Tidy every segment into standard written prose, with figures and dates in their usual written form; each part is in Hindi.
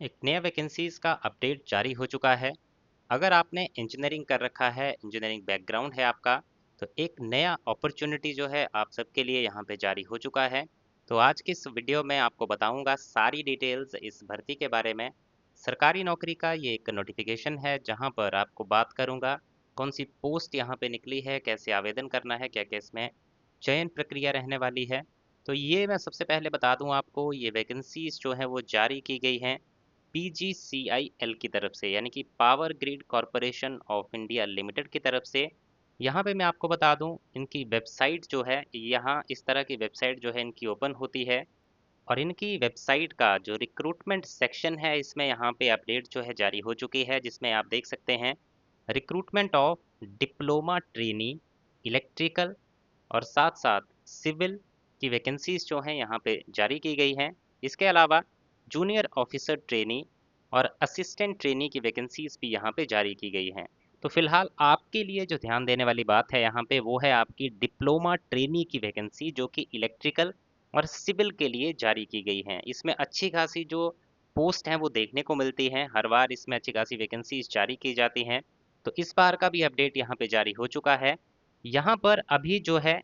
एक नया वैकेंसीज का अपडेट जारी हो चुका है। अगर आपने इंजीनियरिंग कर रखा है, इंजीनियरिंग बैकग्राउंड है आपका, तो एक नया अपॉर्चुनिटी जो है आप सबके लिए यहाँ पे जारी हो चुका है। तो आज की इस वीडियो में आपको बताऊंगा सारी डिटेल्स इस भर्ती के बारे में। सरकारी नौकरी का ये एक नोटिफिकेशन है जहाँ पर आपको बात करूंगा कौन सी पोस्ट यहाँ पे निकली है, कैसे आवेदन करना है, क्या क्या इसमें चयन प्रक्रिया रहने वाली है। तो ये मैं सबसे पहले बता दूं आपको, ये वैकेंसीज जो है वो जारी की गई हैं पीजीसीआईएल की तरफ से, यानी कि power grid corporation of India limited की तरफ से। यहाँ पे मैं आपको बता दूं, इनकी वेबसाइट जो है, यहाँ इस तरह की वेबसाइट जो है इनकी ओपन होती है। और इनकी वेबसाइट का जो रिक्रूटमेंट सेक्शन है, इसमें यहाँ पे अपडेट जो है जारी हो चुकी है, जिसमें आप देख सकते हैं recruitment of diploma trainee electrical और साथ साथ सिविल की वैकेंसीज जो हैं यहाँ पे जारी की गई हैं। इसके अलावा जूनियर ऑफिसर ट्रेनी और असिस्टेंट ट्रेनी की वैकेंसीज भी यहाँ पे जारी की गई हैं। तो फिलहाल आपके लिए जो ध्यान देने वाली बात है यहाँ पे, वो है आपकी डिप्लोमा ट्रेनी की वैकेंसी, जो कि इलेक्ट्रिकल और सिविल के लिए जारी की गई हैं। इसमें अच्छी खासी जो पोस्ट हैं वो देखने को मिलती हैं, हर बार इसमें अच्छी खासी वैकेंसीज जारी की जाती हैं। तो इस बार का भी अपडेट यहाँ पे जारी हो चुका है। यहाँ पर अभी जो है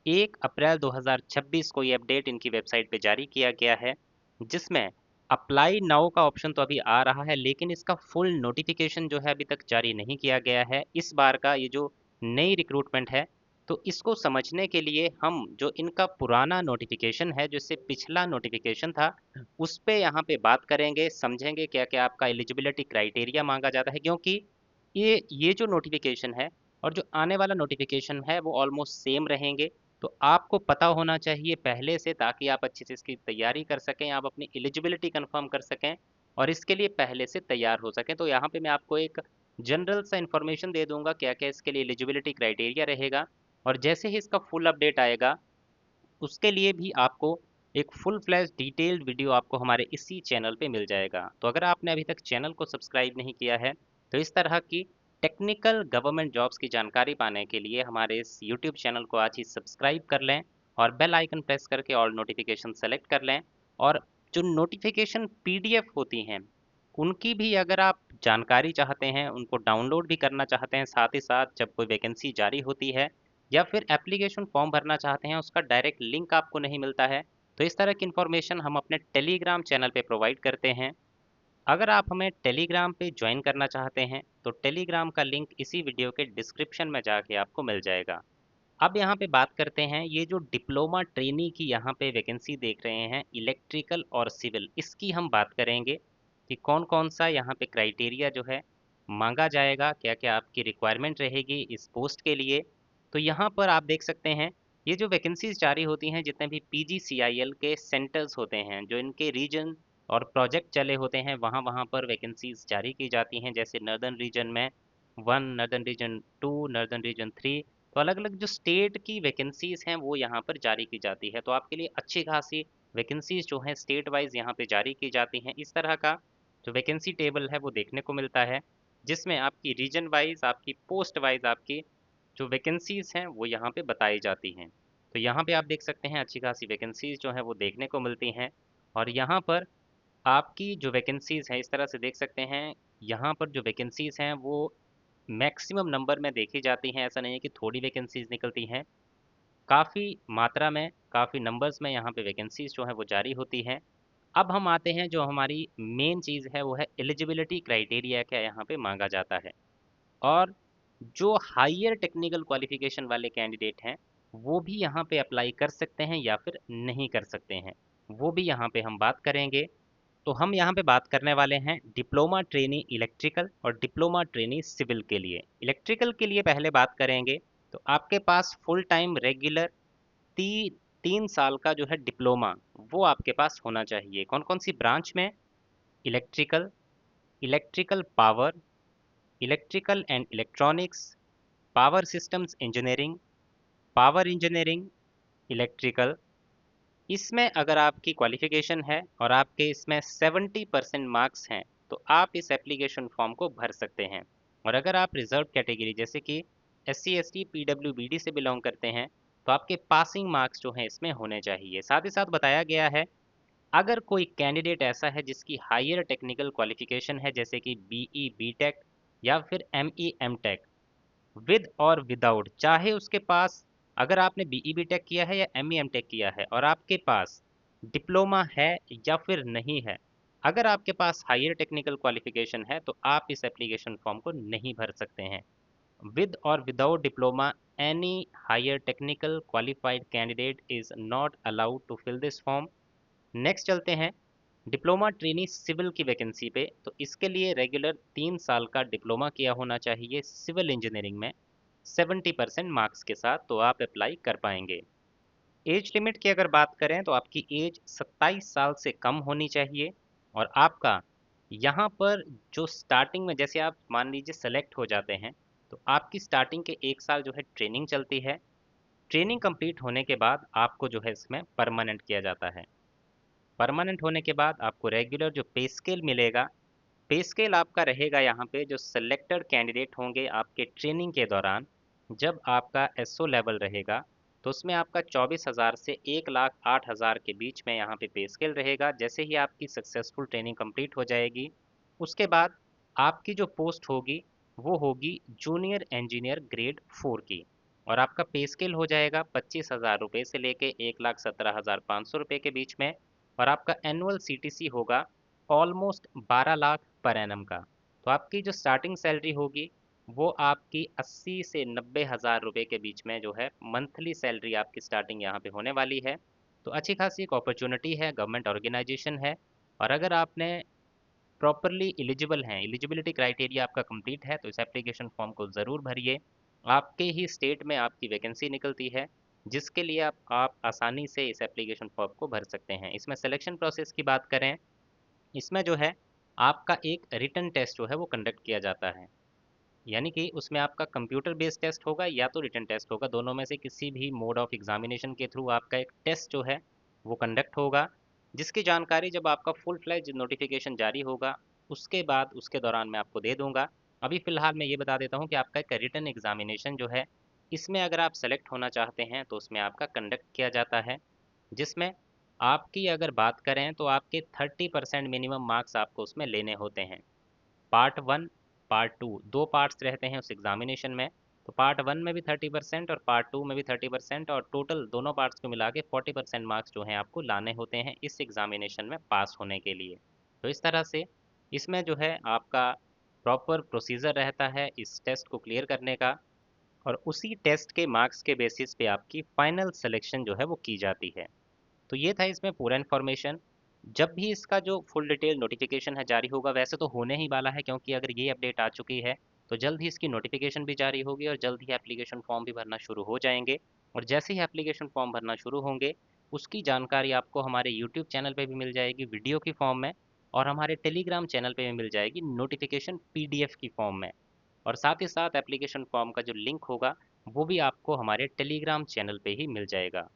1 अप्रैल 2026 को ये अपडेट इनकी वेबसाइट पे जारी किया गया है, जिसमें अप्लाई नाउ का ऑप्शन तो अभी आ रहा है, लेकिन इसका फुल नोटिफिकेशन जो है अभी तक जारी नहीं किया गया है। इस बार का ये जो नई रिक्रूटमेंट है, तो इसको समझने के लिए हम जो इनका पुराना नोटिफिकेशन है, जो इससे पिछला नोटिफिकेशन था, उस पे यहाँ पे बात करेंगे, समझेंगे क्या क्या आपका एलिजिबिलिटी क्राइटेरिया मांगा जाता है। क्योंकि ये जो नोटिफिकेशन है और जो आने वाला नोटिफिकेशन है वो ऑलमोस्ट सेम रहेंगे। तो आपको पता होना चाहिए पहले से, ताकि आप अच्छे से इसकी तैयारी कर सकें, आप अपनी एलिजिबिलिटी कंफर्म कर सकें और इसके लिए पहले से तैयार हो सकें। तो यहाँ पे मैं आपको एक जनरल सा इंफॉर्मेशन दे दूंगा क्या क्या इसके लिए एलिजिबिलिटी क्राइटेरिया रहेगा। और जैसे ही इसका फुल अपडेट आएगा, उसके लिए भी आपको एक फुल फ्लैश डिटेल्ड वीडियो आपको हमारे इसी चैनल पे मिल जाएगा। तो अगर आपने अभी तक चैनल को सब्सक्राइब नहीं किया है, तो इस तरह की टेक्निकल गवर्नमेंट जॉब्स की जानकारी पाने के लिए हमारे इस यूट्यूब चैनल को आज ही सब्सक्राइब कर लें और बेल आइकन प्रेस करके ऑल नोटिफिकेशन सेलेक्ट कर लें। और जो नोटिफिकेशन पीडीएफ होती हैं, उनकी भी अगर आप जानकारी चाहते हैं, उनको डाउनलोड भी करना चाहते हैं, साथ ही साथ जब कोई वैकेंसी जारी होती है या फिर एप्लीकेशन फॉर्म भरना चाहते हैं, उसका डायरेक्ट लिंक आपको नहीं मिलता है, तो इस तरह की इन्फॉर्मेशन हम अपने टेलीग्राम चैनल पे प्रोवाइड करते हैं। अगर आप हमें टेलीग्राम पे ज्वाइन करना चाहते हैं, तो टेलीग्राम का लिंक इसी वीडियो के डिस्क्रिप्शन में जाके आपको मिल जाएगा। अब यहाँ पे बात करते हैं, ये जो डिप्लोमा ट्रेनी की यहाँ पे वैकेंसी देख रहे हैं इलेक्ट्रिकल और सिविल, इसकी हम बात करेंगे कि कौन कौन सा यहाँ पे क्राइटेरिया जो है मांगा जाएगा, क्या क्या आपकी रिक्वायरमेंट रहेगी इस पोस्ट के लिए। तो यहाँ पर आप देख सकते हैं, ये जो वैकेंसीज जारी होती हैं, जितने भी पीजीसीआईएल के सेंटर्स होते हैं, जो इनके रीजन और प्रोजेक्ट चले होते हैं, वहाँ वहाँ पर वैकेंसीज जारी की जाती हैं। जैसे नर्दर्न रीजन में 1, नर्दर्न रीजन 2, नर्दर्न रीजन 3, तो अलग अलग जो स्टेट की वैकेंसीज हैं वो यहाँ पर जारी की जाती है। तो आपके लिए अच्छी खासी वैकेंसीज जो हैं स्टेट वाइज यहाँ पे जारी की जाती हैं। इस तरह का जो वैकेंसी टेबल है वो देखने को मिलता है, जिसमें आपकी रीजन वाइज, आपकी पोस्ट वाइज, आपकी जो वैकेंसीज हैं वो यहाँ पे बताई जाती हैं। तो यहाँ पे आप देख सकते हैं अच्छी खासी वैकेंसीज जो हैं वो देखने को मिलती हैं। और यहाँ पर आपकी जो वैकेंसीज हैं, इस तरह से देख सकते हैं, यहाँ पर जो वैकेंसीज हैं वो मैक्सिमम नंबर में देखी जाती हैं। ऐसा नहीं है कि थोड़ी वैकेंसीज निकलती हैं, काफ़ी मात्रा में, काफ़ी नंबर्स में यहाँ पे वैकेंसीज जो हैं वो जारी होती हैं। अब हम आते हैं, जो हमारी मेन चीज़ है वो है एलिजिबिलिटी क्राइटेरिया क्या यहाँ पे मांगा जाता है। और जो हायर टेक्निकल क्वालिफिकेशन वाले कैंडिडेट हैं, वो भी यहाँ पे अप्लाई कर सकते हैं या फिर नहीं कर सकते हैं, वो भी यहाँ पे हम बात करेंगे। तो हम यहाँ पे बात करने वाले हैं डिप्लोमा ट्रेनी इलेक्ट्रिकल और डिप्लोमा ट्रेनी सिविल के लिए। इलेक्ट्रिकल के लिए पहले बात करेंगे, तो आपके पास फुल टाइम रेगुलर ती 3 साल का जो है डिप्लोमा, वो आपके पास होना चाहिए। कौन कौन सी ब्रांच में? Electrical, electrical power, electrical and electronics, power systems engineering, power engineering, electrical. इसमें अगर आपकी क्वालिफिकेशन है और आपके इसमें 70% मार्क्स हैं, तो आप इस एप्लीकेशन फॉर्म को भर सकते हैं। और अगर आप रिजर्व कैटेगरी जैसे कि SC ST PWBD से बिलोंग करते हैं, तो आपके पासिंग मार्क्स जो हैं इसमें होने चाहिए। साथ ही साथ बताया गया है अगर कोई कैंडिडेट ऐसा है जिसकी हायर टेक्निकल क्वालिफिकेशन है जैसे कि बीई बीटेक या फिर एमई एमटेक, विद और विदाउट, चाहे उसके पास, अगर आपने बीई बीटेक किया है या एमई एमटेक किया है और आपके पास डिप्लोमा है या फिर नहीं है, अगर आपके पास हायर टेक्निकल क्वालिफिकेशन है तो आप इस एप्लीकेशन फॉर्म को नहीं भर सकते हैं। विद और without diploma, any higher technical qualified candidate is not allowed to fill this form. Next चलते हैं डिप्लोमा ट्रेनी सिविल की वैकेंसी पे। तो इसके लिए रेगुलर 3 साल का डिप्लोमा किया होना चाहिए सिविल इंजीनियरिंग में 70% मार्क्स के साथ, तो आप अप्लाई कर पाएंगे। एज लिमिट की अगर बात करें तो आपकी एज 27 साल से कम होनी चाहिए। और आपका यहाँ पर जो स्टार्टिंग में, जैसे आप मान लीजिए सेलेक्ट हो जाते हैं, तो आपकी स्टार्टिंग के 1 साल जो है ट्रेनिंग चलती है। ट्रेनिंग कंप्लीट होने के बाद आपको जो है इसमें परमानेंट किया जाता है। परमानेंट होने के बाद आपको रेगुलर जो पे स्केल मिलेगा, पे स्केल आपका रहेगा यहाँ पे, जो सिलेक्टेड कैंडिडेट होंगे आपके ट्रेनिंग के दौरान, जब आपका एसओ लेवल रहेगा, तो उसमें आपका 24,000 से 1,08,000 के बीच में यहाँ पे स्केल रहेगा। जैसे ही आपकी सक्सेसफुल ट्रेनिंग कंप्लीट हो जाएगी, उसके बाद आपकी जो पोस्ट होगी वो होगी जूनियर इंजीनियर ग्रेड 4 की। और आपका पे स्केल हो जाएगा 25,000 रुपये से लेके 1,17,500 रुपये के बीच में। और आपका एनुअल सीटीसी होगा ऑलमोस्ट 12 लाख पर एनम का। तो आपकी जो स्टार्टिंग सैलरी होगी वो आपकी 80 से 90,000 रुपये के बीच में जो है मंथली सैलरी आपकी स्टार्टिंग यहाँ पे होने वाली है। तो अच्छी खासी एक अपॉर्चुनिटी है, गवर्नमेंट ऑर्गेनाइजेशन है। और अगर आपने प्रॉपरली एलिजिबल हैं, एलिजिबिलिटी क्राइटेरिया आपका कंप्लीट है, तो इस एप्लीकेशन फॉर्म को ज़रूर भरिए। आपके ही स्टेट में आपकी वैकेंसी निकलती है, जिसके लिए आप आसानी से इस एप्लीकेशन फॉर्म को भर सकते हैं। इसमें सिलेक्शन प्रोसेस की बात करें, इसमें जो है आपका एक रिटन टेस्ट जो है वो कंडक्ट किया जाता है। यानी कि उसमें आपका कंप्यूटर बेस्ड टेस्ट होगा या तो रिटन टेस्ट होगा, दोनों में से किसी भी मोड ऑफ एग्जामिनेशन के थ्रू आपका एक टेस्ट जो है वो कंडक्ट होगा, जिसकी जानकारी जब आपका फुल फ्लैज नोटिफिकेशन जारी होगा उसके बाद, उसके दौरान मैं आपको दे दूंगा। अभी फ़िलहाल मैं ये बता देता हूँ कि आपका एक रिटन एग्जामिनेशन जो है, इसमें अगर आप सेलेक्ट होना चाहते हैं तो उसमें आपका कंडक्ट किया जाता है, जिसमें आपकी अगर बात करें तो आपके 30% मिनिमम मार्क्स आपको उसमें लेने होते हैं। पार्ट वन, पार्ट टू, दो पार्ट्स रहते हैं उस एग्जामिनेशन में। तो पार्ट वन में भी 30% और पार्ट टू में भी 30%, और टोटल दोनों पार्ट्स को मिला के 40% मार्क्स जो हैं आपको लाने होते हैं इस एग्जामिनेशन में पास होने के लिए। तो इस तरह से इसमें जो है आपका प्रॉपर प्रोसीजर रहता है इस टेस्ट को क्लियर करने का। और उसी टेस्ट के मार्क्स के बेसिस पे आपकी फाइनल सिलेक्शन जो है वो की जाती है। तो ये था इसमें पूरा इन्फॉर्मेशन। जब भी इसका जो फुल डिटेल नोटिफिकेशन है जारी होगा, वैसे तो होने ही वाला है क्योंकि अगर ये अपडेट आ चुकी है तो जल्द ही इसकी नोटिफिकेशन भी जारी होगी और जल्द ही एप्लीकेशन फॉर्म भी भरना शुरू हो जाएंगे। और जैसे ही एप्लीकेशन फॉर्म भरना शुरू होंगे, उसकी जानकारी आपको हमारे यूट्यूब चैनल पे भी मिल जाएगी वीडियो की फॉर्म में, और हमारे टेलीग्राम चैनल पे भी मिल जाएगी नोटिफिकेशन पीडीएफ की फॉर्म में। और साथ ही साथ एप्लीकेशन फॉर्म का जो लिंक होगा वो भी आपको हमारे टेलीग्राम चैनल पे ही मिल जाएगा।